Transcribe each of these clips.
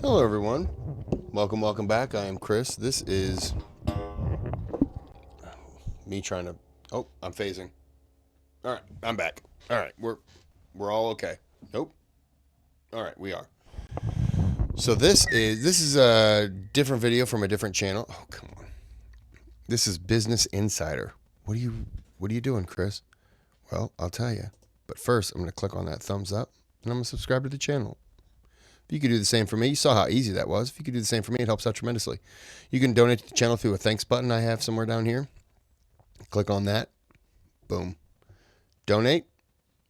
Hello everyone. Welcome back. I am Kris. This is me trying to I'm phasing. Alright, I'm back. Alright, we're all okay. Nope. Alright, we are. So this is a different video from a different channel. Oh, come on. This is Business Insider. What are you doing, Kris? Well, I'll tell you. But first, I'm going to click on that thumbs up and I'm going to subscribe to the channel. If you could do the same for me, you saw how easy that was. If you could do the same for me, it helps out tremendously. You can donate to the channel through a thanks button I have somewhere down here. Click on that. Boom. Donate.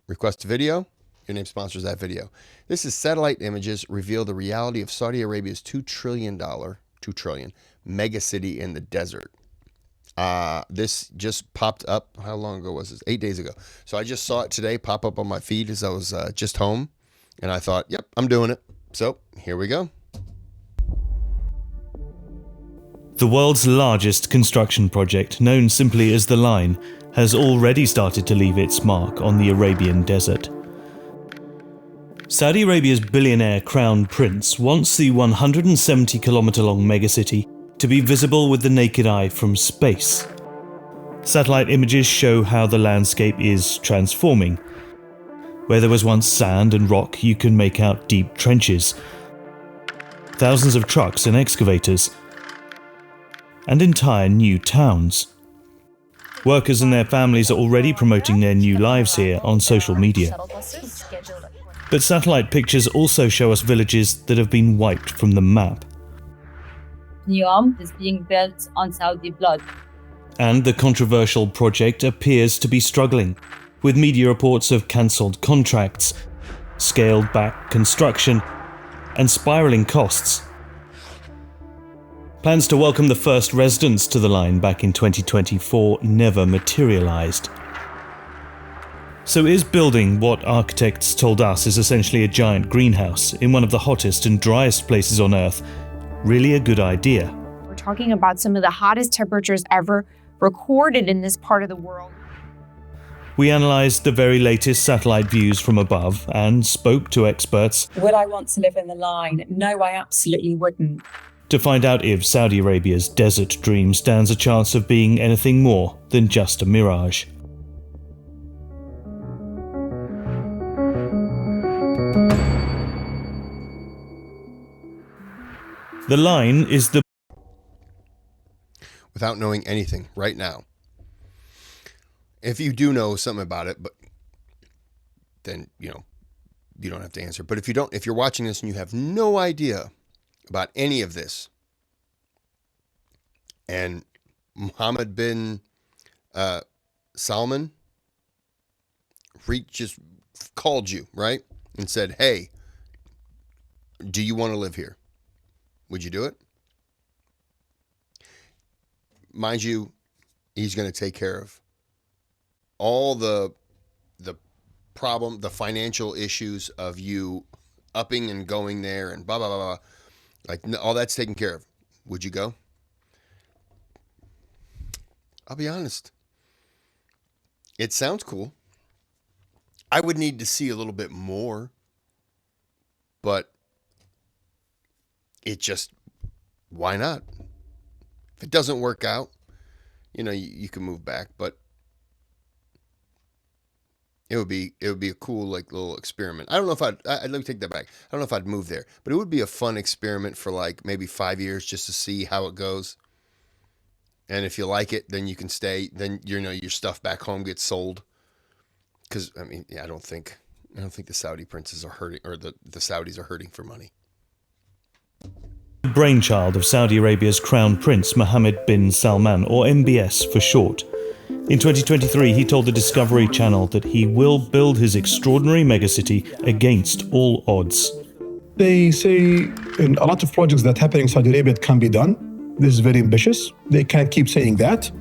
Request a video. Your name sponsors that video. This is satellite images reveal the reality of Saudi Arabia's $2 trillion megacity in the desert. This just popped up. How long ago was this? 8 days ago. So I just saw it today pop up on my feed as I was just home. And I thought, yep, I'm doing it. So here we go. The world's largest construction project, known simply as The Line, has already started to leave its mark on the Arabian desert. Saudi Arabia's billionaire crown prince wants the 170-kilometre-long megacity to be visible with the naked eye from space. Satellite images show how the landscape is transforming. Where there was once sand and rock, you can make out deep trenches, thousands of trucks and excavators, and entire new towns. Workers and their families are already promoting their new lives here on social media. But satellite pictures also show us villages that have been wiped from the map. Neom is being built on Saudi blood. And the controversial project appears to be struggling, with media reports of cancelled contracts, scaled back construction, and spiralling costs. Plans to welcome the first residents to the line back in 2024 never materialised. So is building what architects told us is essentially a giant greenhouse in one of the hottest and driest places on Earth really a good idea? We're talking about some of the hottest temperatures ever recorded in this part of the world. We analysed the very latest satellite views from above and spoke to experts. Would I want to live in the line? No, I absolutely wouldn't. To find out if Saudi Arabia's desert dream stands a chance of being anything more than just a mirage. The Line is the... Without knowing anything right now. If you do know something about it, but then, you don't have to answer. But if you're watching this and you have no idea about any of this, and Mohammed bin Salman just called you, right? And said, hey, do you want to live here? Would you do it? Mind you, he's going to take care of all the financial issues of you upping and going there and blah, blah, blah, blah. Like, all that's taken care of. Would you go? I'll be honest. It sounds cool. I would need to see a little bit more, but it just, why not? If it doesn't work out, you can move back, but it would be a cool, like, little experiment. I don't know if let me take that back. I don't know if I'd move there, but it would be a fun experiment for like maybe 5 years just to see how it goes. And if you like it, then you can stay. Then, your stuff back home gets sold. Because, I don't think the Saudi princes are hurting, or the Saudis are hurting for money. The brainchild of Saudi Arabia's Crown Prince Mohammed bin Salman, or MBS for short. In 2023, he told the Discovery Channel that he will build his extraordinary megacity against all odds. They say in a lot of projects that happen in Saudi Arabia, it can be done. This is very ambitious. They can't keep saying that,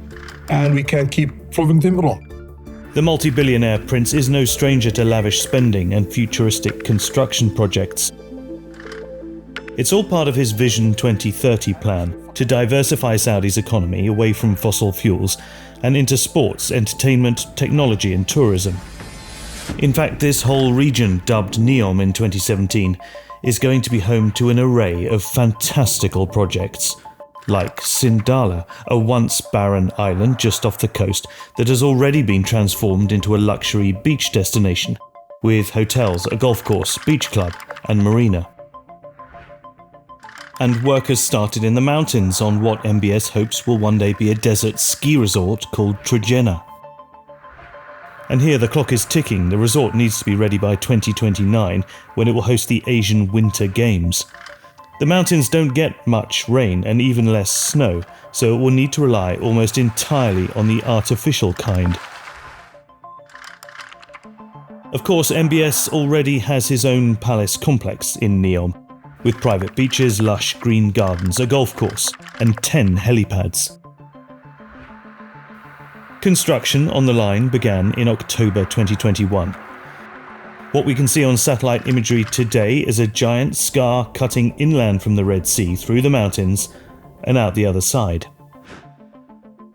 and we can't keep proving them wrong. The multi-billionaire prince is no stranger to lavish spending and futuristic construction projects. It's all part of his Vision 2030 plan to diversify Saudi's economy away from fossil fuels and into sports, entertainment, technology and tourism. In fact, this whole region, dubbed NEOM in 2017, is going to be home to an array of fantastical projects, like Sindala, a once barren island just off the coast that has already been transformed into a luxury beach destination, with hotels, a golf course, beach club, and marina. And work has started in the mountains on what MBS hopes will one day be a desert ski resort called Trojena. And here the clock is ticking. The resort needs to be ready by 2029, when it will host the Asian Winter Games. The mountains don't get much rain and even less snow, so it will need to rely almost entirely on the artificial kind. Of course, MBS already has his own palace complex in NEOM, with private beaches, lush green gardens, a golf course, and 10 helipads. Construction on the line began in October 2021. What we can see on satellite imagery today is a giant scar cutting inland from the Red Sea through the mountains and out the other side.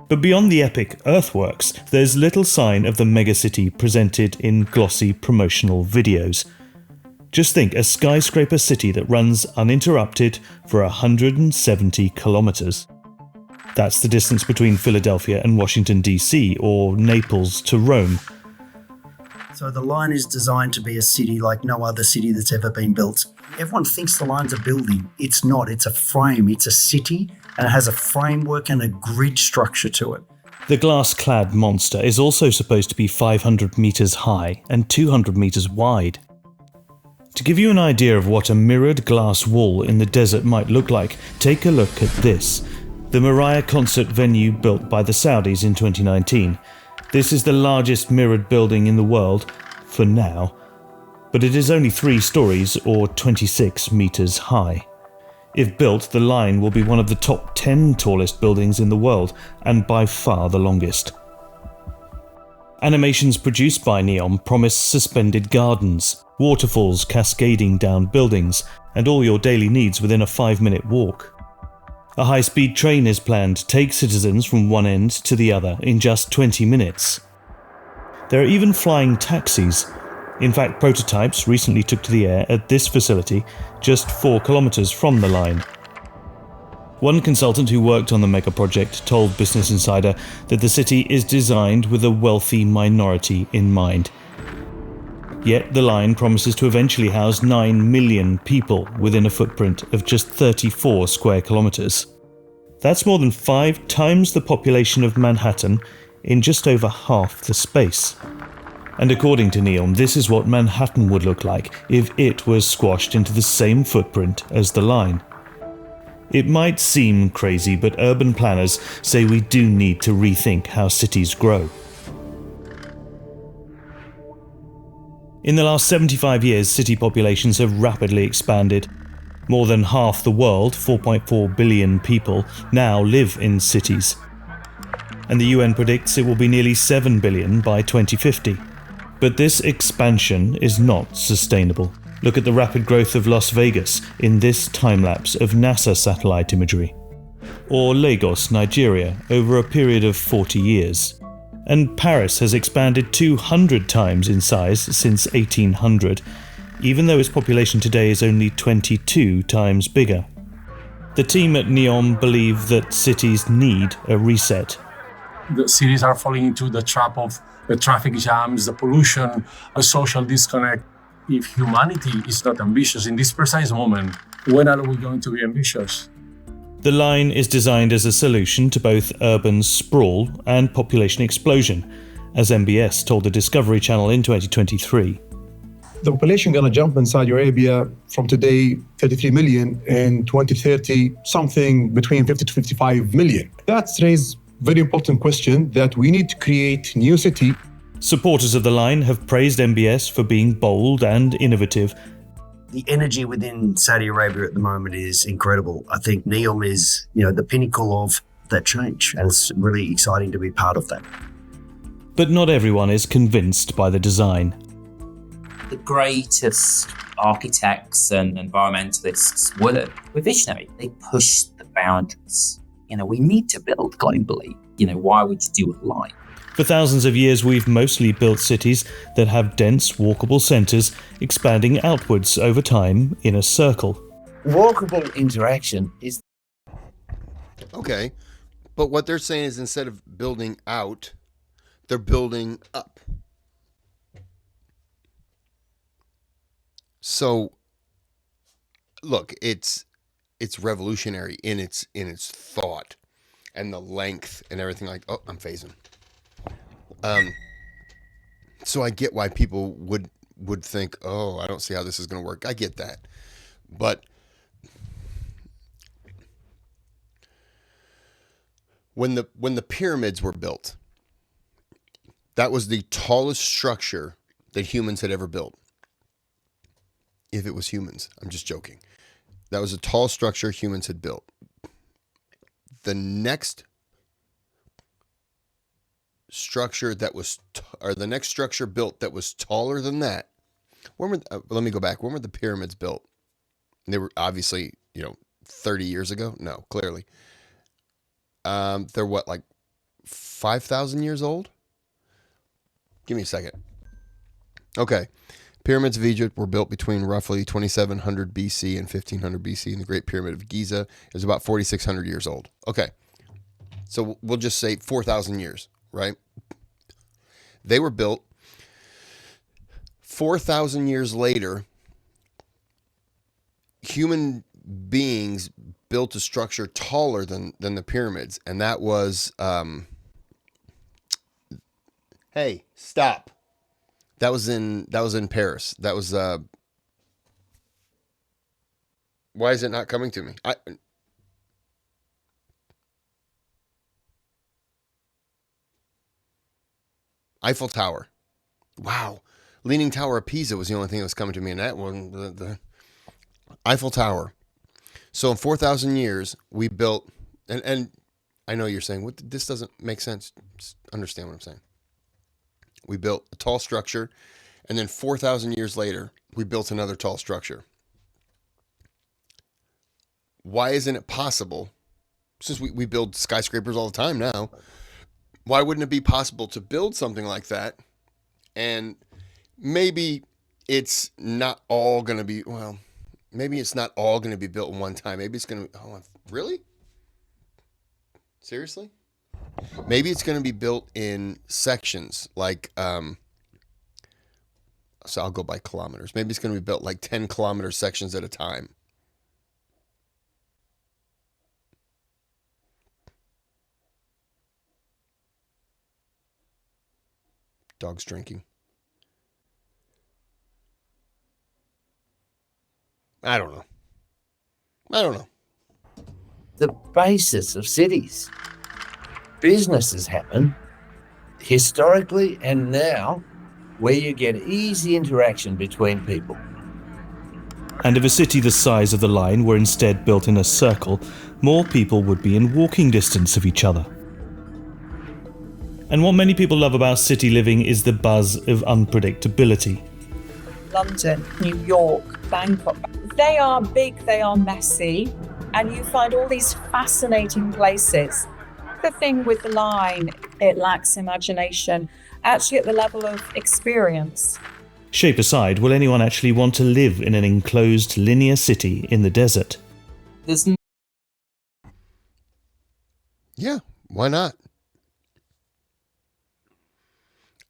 But beyond the epic earthworks, there's little sign of the megacity presented in glossy promotional videos. Just think, a skyscraper city that runs uninterrupted for 170 kilometers. That's the distance between Philadelphia and Washington, D.C., or Naples to Rome. So the line is designed to be a city like no other city that's ever been built. Everyone thinks the line's a building. It's not. It's a frame. It's a city, and it has a framework and a grid structure to it. The glass-clad monster is also supposed to be 500 meters high and 200 meters wide. To give you an idea of what a mirrored glass wall in the desert might look like, take a look at this. The Mariah concert venue built by the Saudis in 2019. This is the largest mirrored building in the world, for now, but it is only 3 stories or 26 meters high. If built, the line will be one of the top 10 tallest buildings in the world, and by far the longest. Animations produced by NEOM promise suspended gardens, waterfalls cascading down buildings, and all your daily needs within a 5-minute walk. A high-speed train is planned to take citizens from one end to the other in just 20 minutes. There are even flying taxis. In fact, prototypes recently took to the air at this facility, just 4 kilometers from the line. One consultant who worked on the mega project told Business Insider that the city is designed with a wealthy minority in mind. Yet the line promises to eventually house 9 million people within a footprint of just 34 square kilometers. That's more than 5 times the population of Manhattan in just over half the space. And according to NEOM, this is what Manhattan would look like if it was squashed into the same footprint as the line. It might seem crazy, but urban planners say we do need to rethink how cities grow. In the last 75 years, city populations have rapidly expanded. More than half the world, 4.4 billion people, now live in cities. And the UN predicts it will be nearly 7 billion by 2050. But this expansion is not sustainable. Look at the rapid growth of Las Vegas in this time-lapse of NASA satellite imagery. Or Lagos, Nigeria, over a period of 40 years. And Paris has expanded 200 times in size since 1800, even though its population today is only 22 times bigger. The team at NEOM believe that cities need a reset. The cities are falling into the trap of the traffic jams, the pollution, a social disconnect. If humanity is not ambitious in this precise moment, when are we going to be ambitious? The line is designed as a solution to both urban sprawl and population explosion, as MBS told the Discovery Channel in 2023. The population going to jump in Saudi Arabia from today, 33 million, in 2030, something between 50 to 55 million. That's raised a very important question that we need to create new city. Supporters of the line have praised MBS for being bold and innovative. The energy within Saudi Arabia at the moment is incredible. I think NEOM is, the pinnacle of that change, and it's really exciting to be part of that. But not everyone is convinced by the design. The greatest architects and environmentalists were visionary. They pushed the boundaries. We need to build globally. Why would you do a line? For thousands of years, we've mostly built cities that have dense, walkable centres expanding outwards over time in a circle. Walkable interaction is Okay. But what they're saying is instead of building out, they're building up. So look, it's revolutionary in its thought and the length and everything like. Oh, I'm phasing. So I get why people would think, oh, I don't see how this is going to work. I get that, but when the pyramids were built, that was the tallest structure that humans had ever built. If it was humans, I'm just joking. That was a tall structure humans had built. The next structure that was, or the next structure built that was taller than that. Let me go back. When were the pyramids built? They were obviously, 30 years ago. No, clearly. They're what, like 5,000 years old? Give me a second. Okay. Pyramids of Egypt were built between roughly 2700 BC and 1500 BC, and the Great Pyramid of Giza is about 4,600 years old. Okay. So we'll just say 4,000 years, right? They were built 4,000 years later. Human beings built a structure taller than the pyramids, and that was hey, stop. That was in Paris. That was why is it not coming to me? Eiffel Tower. Wow. Leaning Tower of Pisa was the only thing that was coming to me in that one. The Eiffel Tower. So in 4,000 years, we built, and I know you're saying, this doesn't make sense. Just understand what I'm saying. We built a tall structure, and then 4,000 years later, we built another tall structure. Why isn't it possible, since we build skyscrapers all the time now, why wouldn't it be possible to build something like that? And maybe it's not all going to be, maybe it's not all going to be built in one time. Maybe it's going to, really? Seriously? Maybe it's going to be built in sections, like, so I'll go by kilometers. Maybe it's going to be built like 10-kilometer sections at a time. Dog's drinking. I don't know. the basis of cities. Businesses happen historically and now where you get easy interaction between people. And if a city the size of the line were instead built in a circle, more people would be in walking distance of each other. And what many people love about city living is the buzz of unpredictability. London, New York, Bangkok. They are big, they are messy, and you find all these fascinating places. The thing with the line, it lacks imagination, actually at the level of experience. Shape aside, will anyone actually want to live in an enclosed linear city in the desert? Yeah, why not?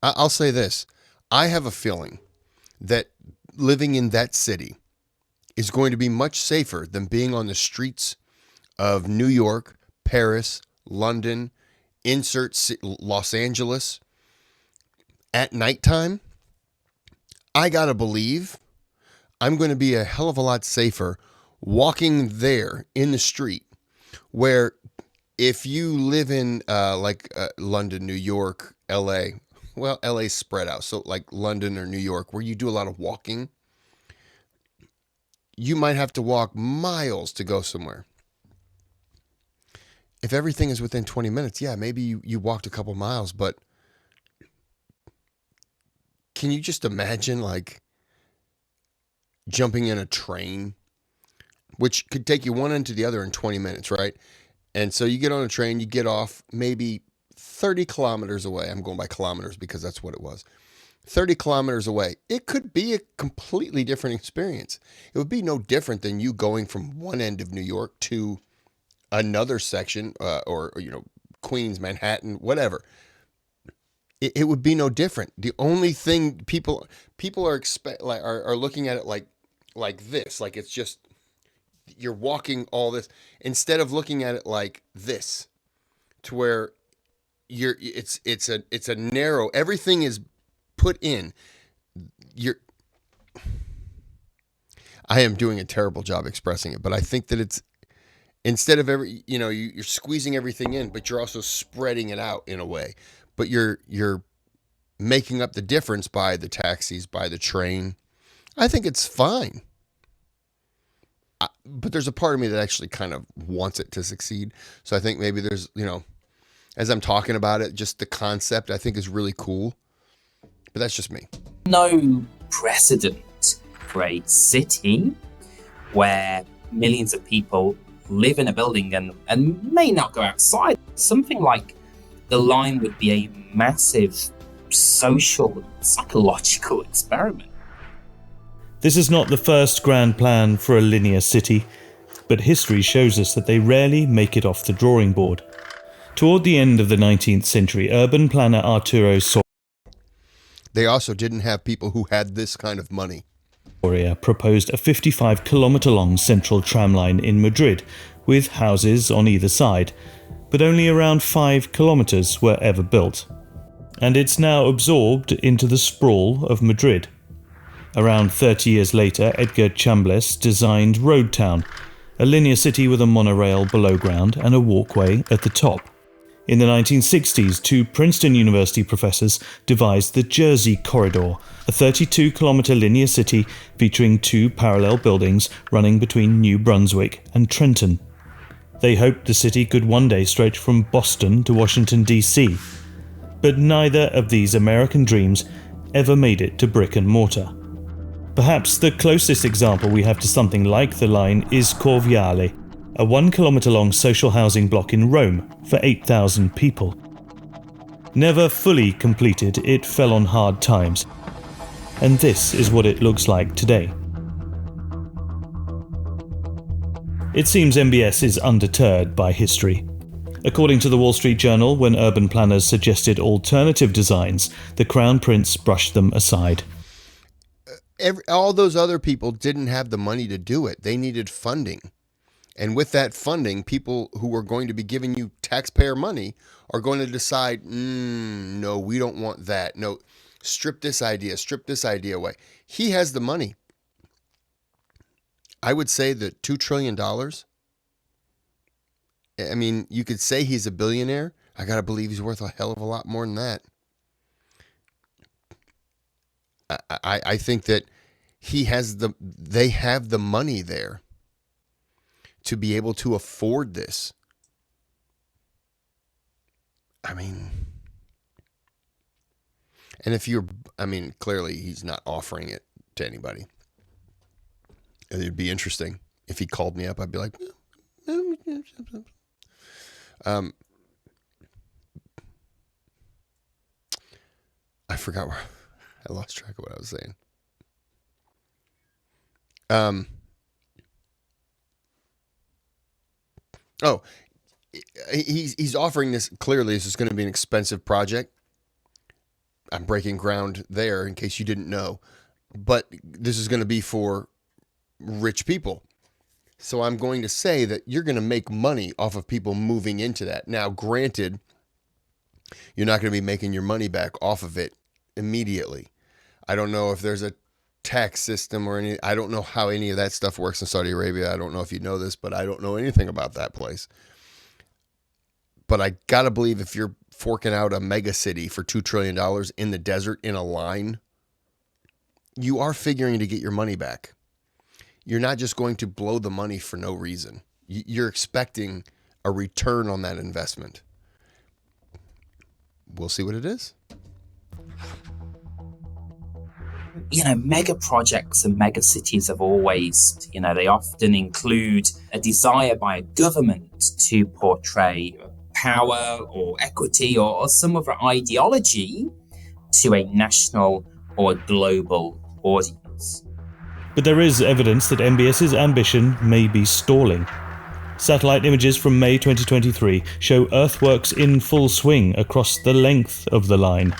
I'll say this. I have a feeling that living in that city is going to be much safer than being on the streets of New York, Paris, London, Los Angeles at nighttime. I gotta believe I'm going to be a hell of a lot safer walking there in the street, where if you live in London, New York, LA, well, LA's spread out. So like London or New York, where you do a lot of walking, you might have to walk miles to go somewhere. If everything is within 20 minutes, yeah, maybe you walked a couple miles, but can you just imagine like jumping in a train, which could take you one end to the other in 20 minutes, right? And so you get on a train, you get off maybe 30 kilometers away. I'm going by kilometers because that's what it was. 30 kilometers away. It could be a completely different experience. It would be no different than you going from one end of New York to another section, or Queens, Manhattan, whatever. It would be no different. The only thing people are looking at it like this, like it's just you're walking all this, instead of looking at it like this, to where it's a narrow, everything is put in. I am doing a terrible job expressing it, but I think that it's, instead of you're squeezing everything in, but you're also spreading it out in a way. But you're making up the difference by the taxis, by the train. I think it's fine. But there's a part of me that actually kind of wants it to succeed. So I think maybe there's, as I'm talking about it, just the concept I think is really cool. But that's just me. No precedent for a city where millions of people live in a building and may not go outside. Something like the line would be a massive social, psychological experiment. This is not the first grand plan for a linear city, but history shows us that they rarely make it off the drawing board. Toward the end of the 19th century, urban planner Arturo They also didn't have people who had this kind of money. Soria proposed a 55-kilometre-long central tramline in Madrid, with houses on either side, but only around 5 kilometres were ever built. And it's now absorbed into the sprawl of Madrid. Around 30 years later, Edgar Chambliss designed Road Town, a linear city with a monorail below ground and a walkway at the top. In the 1960s, two Princeton University professors devised the Jersey Corridor, a 32-kilometre linear city featuring two parallel buildings running between New Brunswick and Trenton. They hoped the city could one day stretch from Boston to Washington, D.C., but neither of these American dreams ever made it to brick and mortar. Perhaps the closest example we have to something like the line is Corviale, a 1-kilometre-long social housing block in Rome for 8,000 people. Never fully completed, it fell on hard times, and this is what it looks like today. It seems MBS is undeterred by history. According to the Wall Street Journal, when urban planners suggested alternative designs, the Crown Prince brushed them aside. All those other people didn't have the money to do it. They needed funding. And with that funding, people who are going to be giving you taxpayer money are going to decide, no, we don't want that. No, strip this idea away. He has the money. I would say that $2 trillion, I mean, you could say he's a billionaire. I got to believe he's worth a hell of a lot more than that. I think that they have the money there to be able to afford this. I mean, and clearly he's not offering it to anybody. It'd be interesting if he called me up. I'd be like, I forgot where I lost track of what I was saying. He's offering this. Clearly, this is going to be an expensive project. I'm breaking ground there in case you didn't know, but this is going to be for rich people. So I'm going to say that you're going to make money off of people moving into that. Now, granted, you're not going to be making your money back off of it immediately. I don't know if there's a tax system or any. I don't know how any of that stuff works in Saudi Arabia. I don't know if you know this, but I don't know anything about that place. But I got to believe if you're forking out a megacity for $2 trillion in the desert in a line, you are figuring to get your money back. You're not just going to blow the money for no reason. You're expecting a return on that investment. We'll see what it is. Mega projects and mega cities have always, they often include a desire by a government to portray power or equity or some other ideology to a national or global audience. But there is evidence that MBS's ambition may be stalling. Satellite images from May 2023 show earthworks in full swing across the length of the line.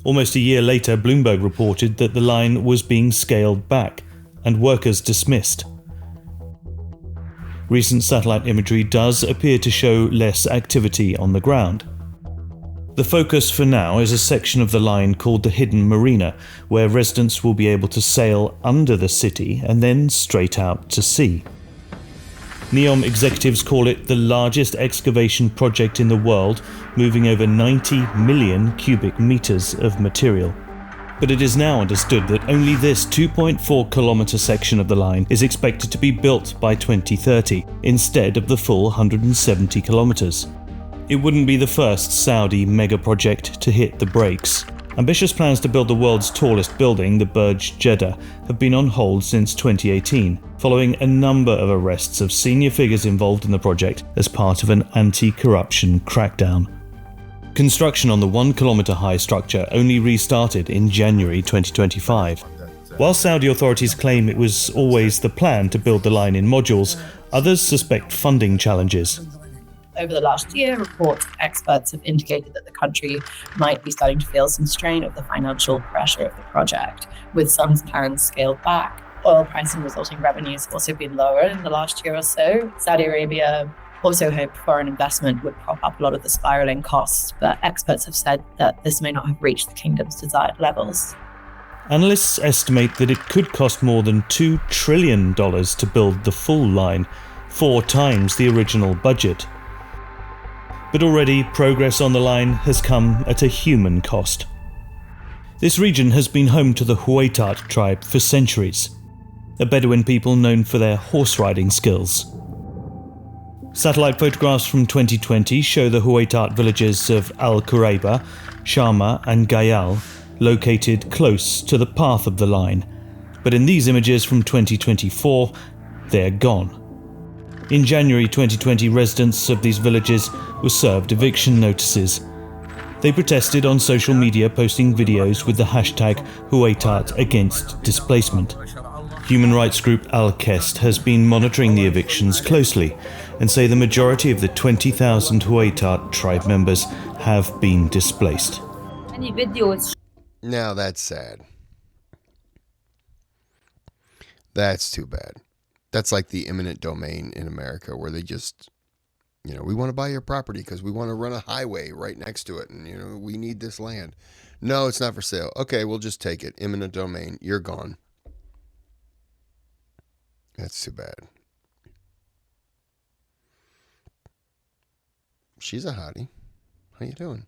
Almost a year later, Bloomberg reported that the line was being scaled back and workers dismissed. Recent satellite imagery does appear to show less activity on the ground. The focus for now is a section of the line called the Hidden Marina, where residents will be able to sail under the city and then straight out to sea. NEOM executives call it the largest excavation project in the world, moving over 90 million cubic meters of material. But it is now understood that only this 2.4 kilometer section of the line is expected to be built by 2030, instead of the full 170 kilometers. It wouldn't be the first Saudi mega project to hit the brakes. Ambitious plans to build the world's tallest building, the Burj Jeddah, have been on hold since 2018, following a number of arrests of senior figures involved in the project as part of an anti-corruption crackdown. Construction on the 1 kilometer high structure only restarted in January 2025. While Saudi authorities claim it was always the plan to build the line in modules, others suspect funding challenges. Over the last year, reports of experts have indicated that the country might be starting to feel some strain of the financial pressure of the project, with some plans scaled back. Oil price and resulting revenues have also been lower in the last year or so. Saudi Arabia also hoped foreign investment would prop up a lot of the spiraling costs, but experts have said that this may not have reached the kingdom's desired levels. Analysts estimate that it could cost more than $2 trillion to build the full line, 4 times the original budget. But already progress on the line has come at a human cost. This region has been home to the Huaytat tribe for centuries, a Bedouin people known for their horse riding skills. Satellite photographs from 2020 show the Huaytat villages of Al Kurayba, Sharma and Gayal located close to the path of the line, but in these images from 2024, they're gone. In January 2020, residents of these villages were served eviction notices. They protested on social media, posting videos with the hashtag Huaytat against displacement. Human rights group Al-Kest has been monitoring the evictions closely and say the majority of the 20,000 Huaytat tribe members have been displaced. Many videos. Now that's sad. That's too bad. That's like the eminent domain in America where they just, we want to buy your property because we want to run a highway right next to it. And, we need this land. No, it's not for sale. Okay, we'll just take it. Eminent domain. You're gone. That's too bad. She's a hottie. How you doing?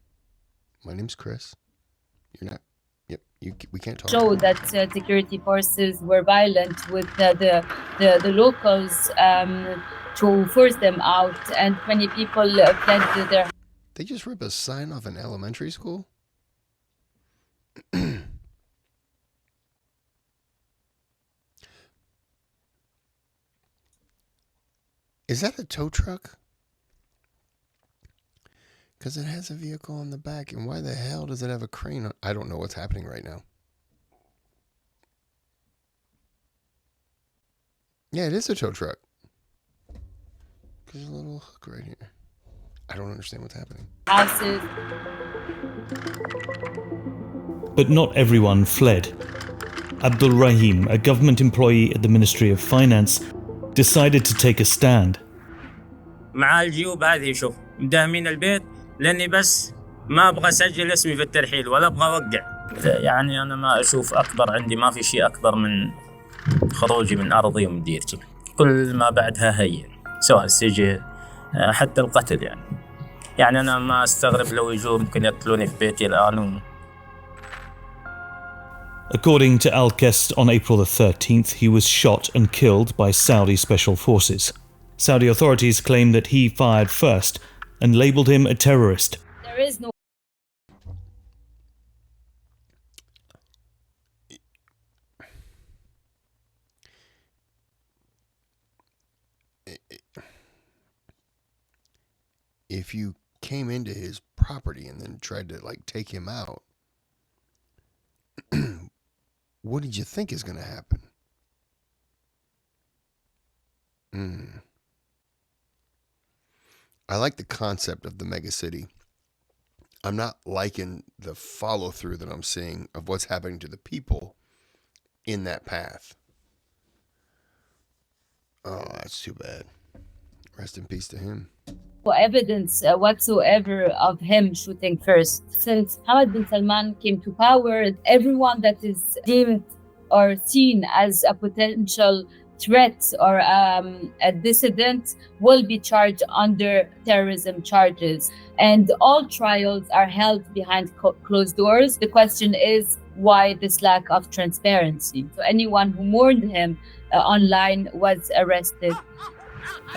My name's Kris. You're not. Yep. We can't talk. Show that security forces were violent with the locals to force them out, and many people fled to their. They just rip a sign off an elementary school? Is that a tow truck? Because it has a vehicle on the back, and why the hell does it have a crane on? I don't know what's happening right now. Yeah, it is a tow truck. There's a little hook right here. I don't understand what's happening. Houses. But not everyone fled. Abdul Rahim, a government employee at the Ministry of Finance, decided to take a stand. مع الجيوب هذه شوف مداهمين البيت لاني بس ما ابغى اسجل اسمي في الترحيل ولا ابغى اوقع. يعني انا ما اشوف اكبر عندي ما في شيء اكبر من خروجي من ارضي ومن ديرتي. كل ما بعدها هين سواء السجن حتى القتل يعني انا ما استغرب لو يجوا ممكن يقتلوني في بيتي الان. According to Al-Kest, on April the 13th, he was shot and killed by Saudi special forces. Saudi authorities claim that he fired first and labelled him a terrorist. There is no. if you came into his property and then tried to like take him out, what did you think is going to happen? I like the concept of the megacity. I'm not liking the follow through that I'm seeing of what's happening to the people in that path. Oh, that's too bad. Rest in peace to him. For evidence whatsoever of him shooting first. Since Mohammed bin Salman came to power, everyone that is deemed or seen as a potential threat or a dissident will be charged under terrorism charges. And all trials are held behind closed doors. The question is, why this lack of transparency? So anyone who mourned him online was arrested.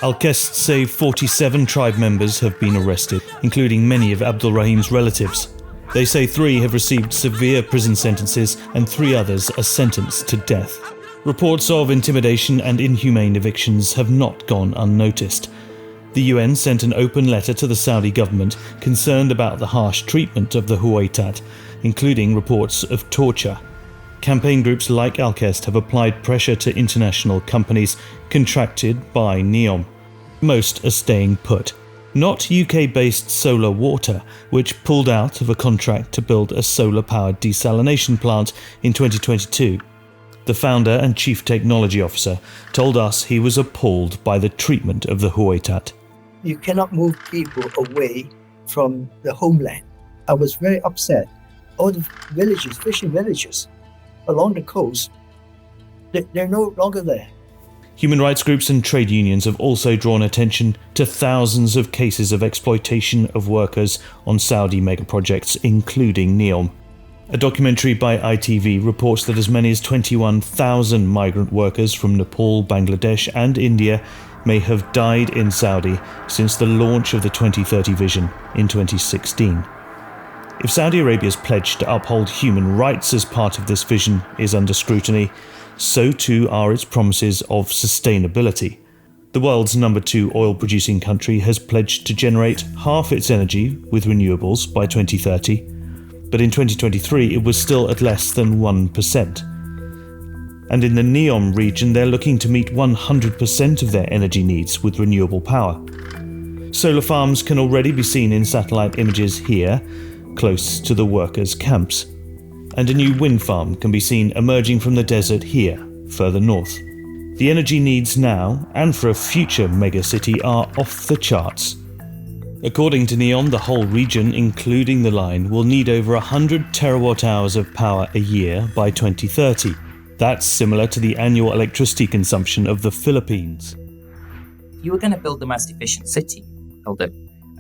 Al-Qest say 47 tribe members have been arrested, including many of Abdul Rahim's relatives. They say 3 have received severe prison sentences and 3 others are sentenced to death. Reports of intimidation and inhumane evictions have not gone unnoticed. The UN sent an open letter to the Saudi government concerned about the harsh treatment of the Huwaitat, including reports of torture. Campaign groups like Al-Qest have applied pressure to international companies contracted by NEOM. Most are staying put. Not UK-based Solar Water, which pulled out of a contract to build a solar-powered desalination plant in 2022. The founder and chief technology officer told us he was appalled by the treatment of the Huwaitat. You cannot move people away from the homeland. I was very upset. All the villages, fishing villages along the coast, they're no longer there. Human rights groups and trade unions have also drawn attention to thousands of cases of exploitation of workers on Saudi megaprojects, including NEOM. A documentary by ITV reports that as many as 21,000 migrant workers from Nepal, Bangladesh and India may have died in Saudi since the launch of the 2030 vision in 2016. If Saudi Arabia's pledge to uphold human rights as part of this vision is under scrutiny, so too are its promises of sustainability. The world's number 2 oil-producing country has pledged to generate half its energy with renewables by 2030, but in 2023 it was still at less than 1%. And in the NEOM region they're looking to meet 100% of their energy needs with renewable power. Solar farms can already be seen in satellite images here, close to the workers' camps. And a new wind farm can be seen emerging from the desert here, further north. The energy needs now, and for a future megacity, are off the charts. According to NEOM, the whole region, including the line, will need over 100 terawatt-hours of power a year by 2030. That's similar to the annual electricity consumption of the Philippines. If you were going to build the most efficient city, build a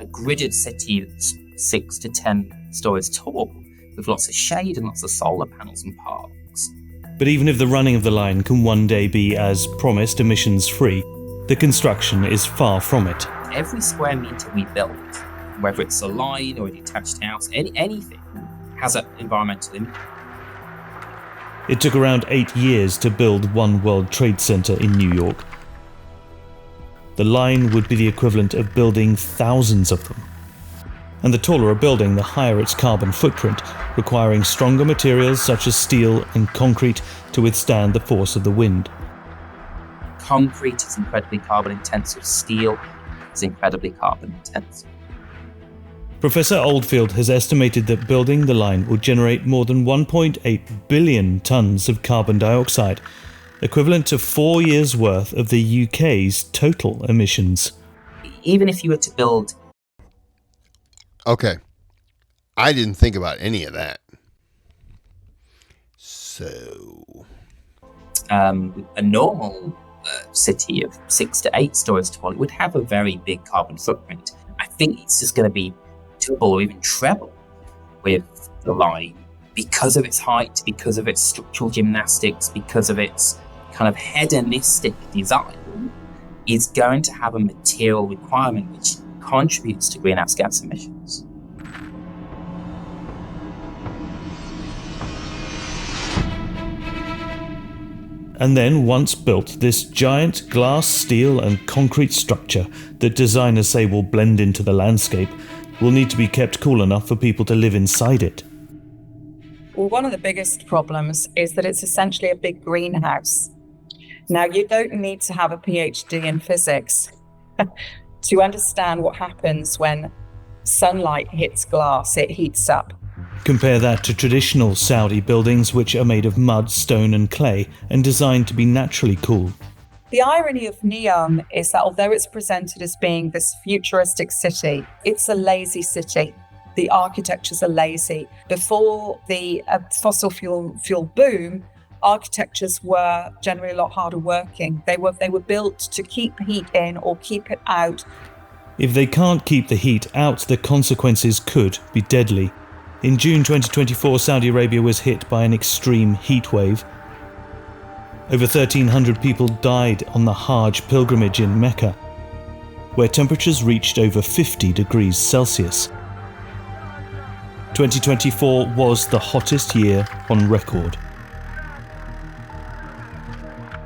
gridded city that's 6 to 10 stories tall, with lots of shade and lots of solar panels and parks. But even if the running of the line can one day be, as promised, emissions-free, the construction is far from it. Every square metre we build, whether it's a line or a detached house, anything, has an environmental impact. It took around 8 years to build One World Trade Center in New York. The line would be the equivalent of building thousands of them. And the taller a building, the higher its carbon footprint, requiring stronger materials such as steel and concrete to withstand the force of the wind. Concrete is incredibly carbon intensive, steel is incredibly carbon intensive. Professor Oldfield has estimated that building the line will generate more than 1.8 billion tonnes of carbon dioxide, equivalent to 4 years' worth of the UK's total emissions. Even if you were to build... Okay. I didn't think about any of that. So... a normal city of 6 to 8 stories tall, it would have a very big carbon footprint. I think it's just going to be double or even treble with the line because of its height, because of its structural gymnastics, because of its kind of hedonistic design, is going to have a material requirement which contributes to greenhouse gas emissions. And then, once built, this giant glass, steel and concrete structure that designers say will blend into the landscape will need to be kept cool enough for people to live inside it. Well, one of the biggest problems is that it's essentially a big greenhouse. Now, you don't need to have a PhD in physics to understand what happens when sunlight hits glass. It heats up. Compare that to traditional Saudi buildings, which are made of mud, stone and clay and designed to be naturally cool. The irony of Neom is that although it's presented as being this futuristic city, it's a lazy city. The architectures are lazy. Before the fossil fuel boom, architectures were generally a lot harder working. They were built to keep heat in or keep it out. If they can't keep the heat out, the consequences could be deadly. In June 2024, Saudi Arabia was hit by an extreme heat wave. Over 1,300 people died on the Hajj pilgrimage in Mecca, where temperatures reached over 50 degrees Celsius. 2024 was the hottest year on record.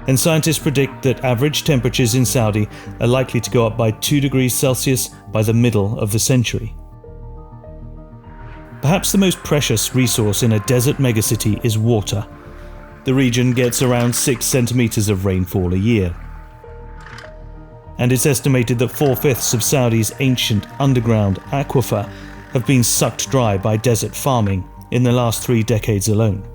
And scientists predict that average temperatures in Saudi are likely to go up by 2 degrees Celsius by the middle of the century. Perhaps the most precious resource in a desert megacity is water. The region gets around 6 centimeters of rainfall a year. And it's estimated that 4/5 of Saudi's ancient underground aquifer have been sucked dry by desert farming in the last 3 decades alone.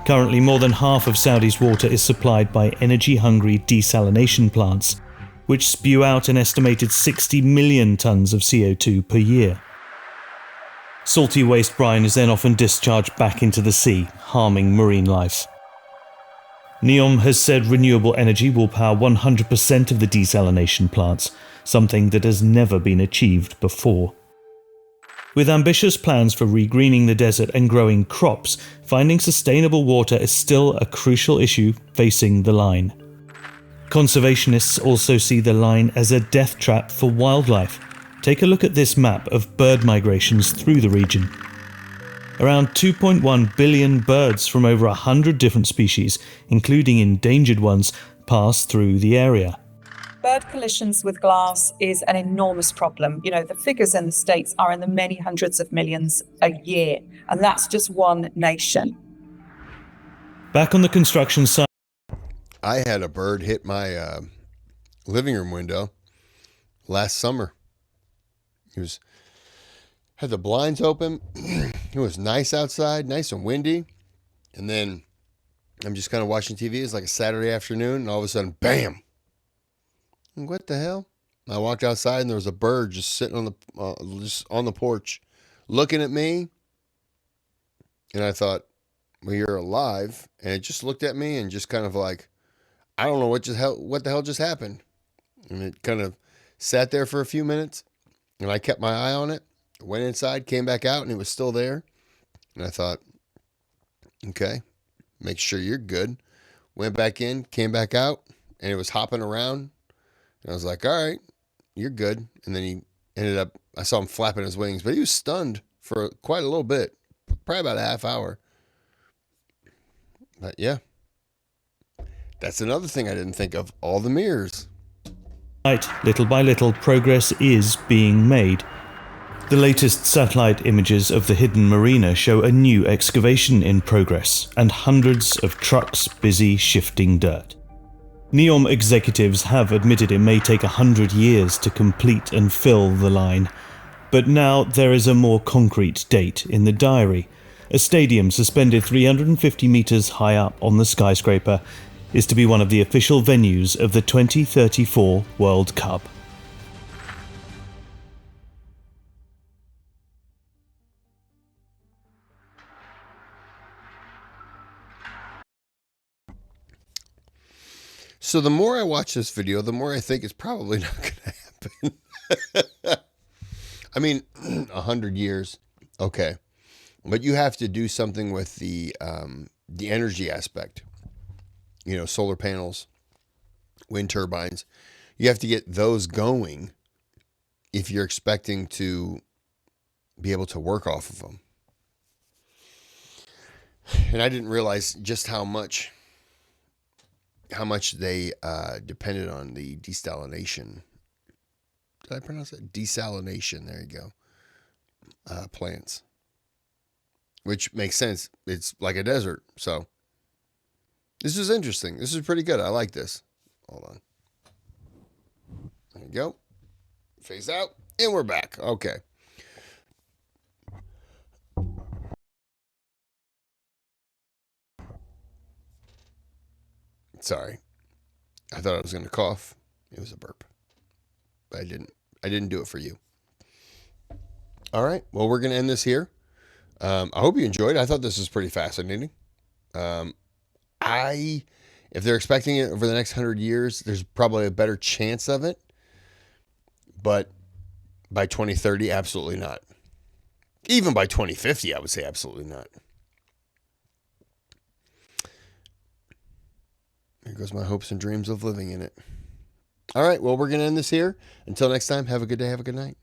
Currently, more than half of Saudi's water is supplied by energy-hungry desalination plants, which spew out an estimated 60 million tons of CO2 per year. Salty waste brine is then often discharged back into the sea, harming marine life. Neom has said renewable energy will power 100% of the desalination plants, something that has never been achieved before. With ambitious plans for regreening the desert and growing crops, finding sustainable water is still a crucial issue facing the line. Conservationists also see the line as a death trap for wildlife. Take a look at this map of bird migrations through the region. Around 2.1 billion birds from over 100 different species, including endangered ones, pass through the area. Bird collisions with glass is an enormous problem. You know, the figures in the States are in the many hundreds of millions a year, and that's just one nation. Back on the construction site, I had a bird hit my living room window last summer. Had the blinds open. It was nice outside, nice and windy. And then I'm just kind of watching TV. It's like a Saturday afternoon, and all of a sudden, bam! What the hell? I walked outside, and there was a bird just sitting on the porch, looking at me. And I thought, well, you're alive. And it just looked at me and just kind of like, I don't know what the hell just happened. And it kind of sat there for a few minutes, and I kept my eye on it. Went inside, came back out, and it was still there. And I thought, okay, make sure you're good. Went back in, came back out, and it was hopping around. And I was like, all right, you're good. And then he ended up, I saw him flapping his wings, but he was stunned for quite a little bit, probably about a half hour. But yeah, that's another thing I didn't think of, all the mirrors. Little by little, progress is being made. The latest satellite images of the hidden marina show a new excavation in progress and hundreds of trucks busy shifting dirt. Neom executives have admitted it may take 100 years to complete and fill the line, but now there is a more concrete date in the diary. A stadium suspended 350 meters high up on the skyscraper is to be one of the official venues of the 2034 World Cup. So the more I watch this video, the more I think it's probably not going to happen. I mean, 100 years, okay. But you have to do something with the energy aspect. You know, solar panels, wind turbines. You have to get those going if you're expecting to be able to work off of them. And I didn't realize just how much they depended on the desalination. Did I pronounce it? Desalination. There you go. Plants. Which makes sense. It's like a desert. So this is interesting. This is pretty good. I like this. Hold on. There you go. Phase out. And we're back. Okay. Sorry. I thought I was going to cough. It was a burp. But I didn't. I didn't do it for you. All right. Well, we're going to end this here. I hope you enjoyed. I thought this was pretty fascinating. If they're expecting it over the next 100 years, there's probably a better chance of it. But by 2030, absolutely not. Even by 2050, I would say absolutely not. There goes my hopes and dreams of living in it. All right. Well, we're going to end this here. Until next time, have a good day. Have a good night.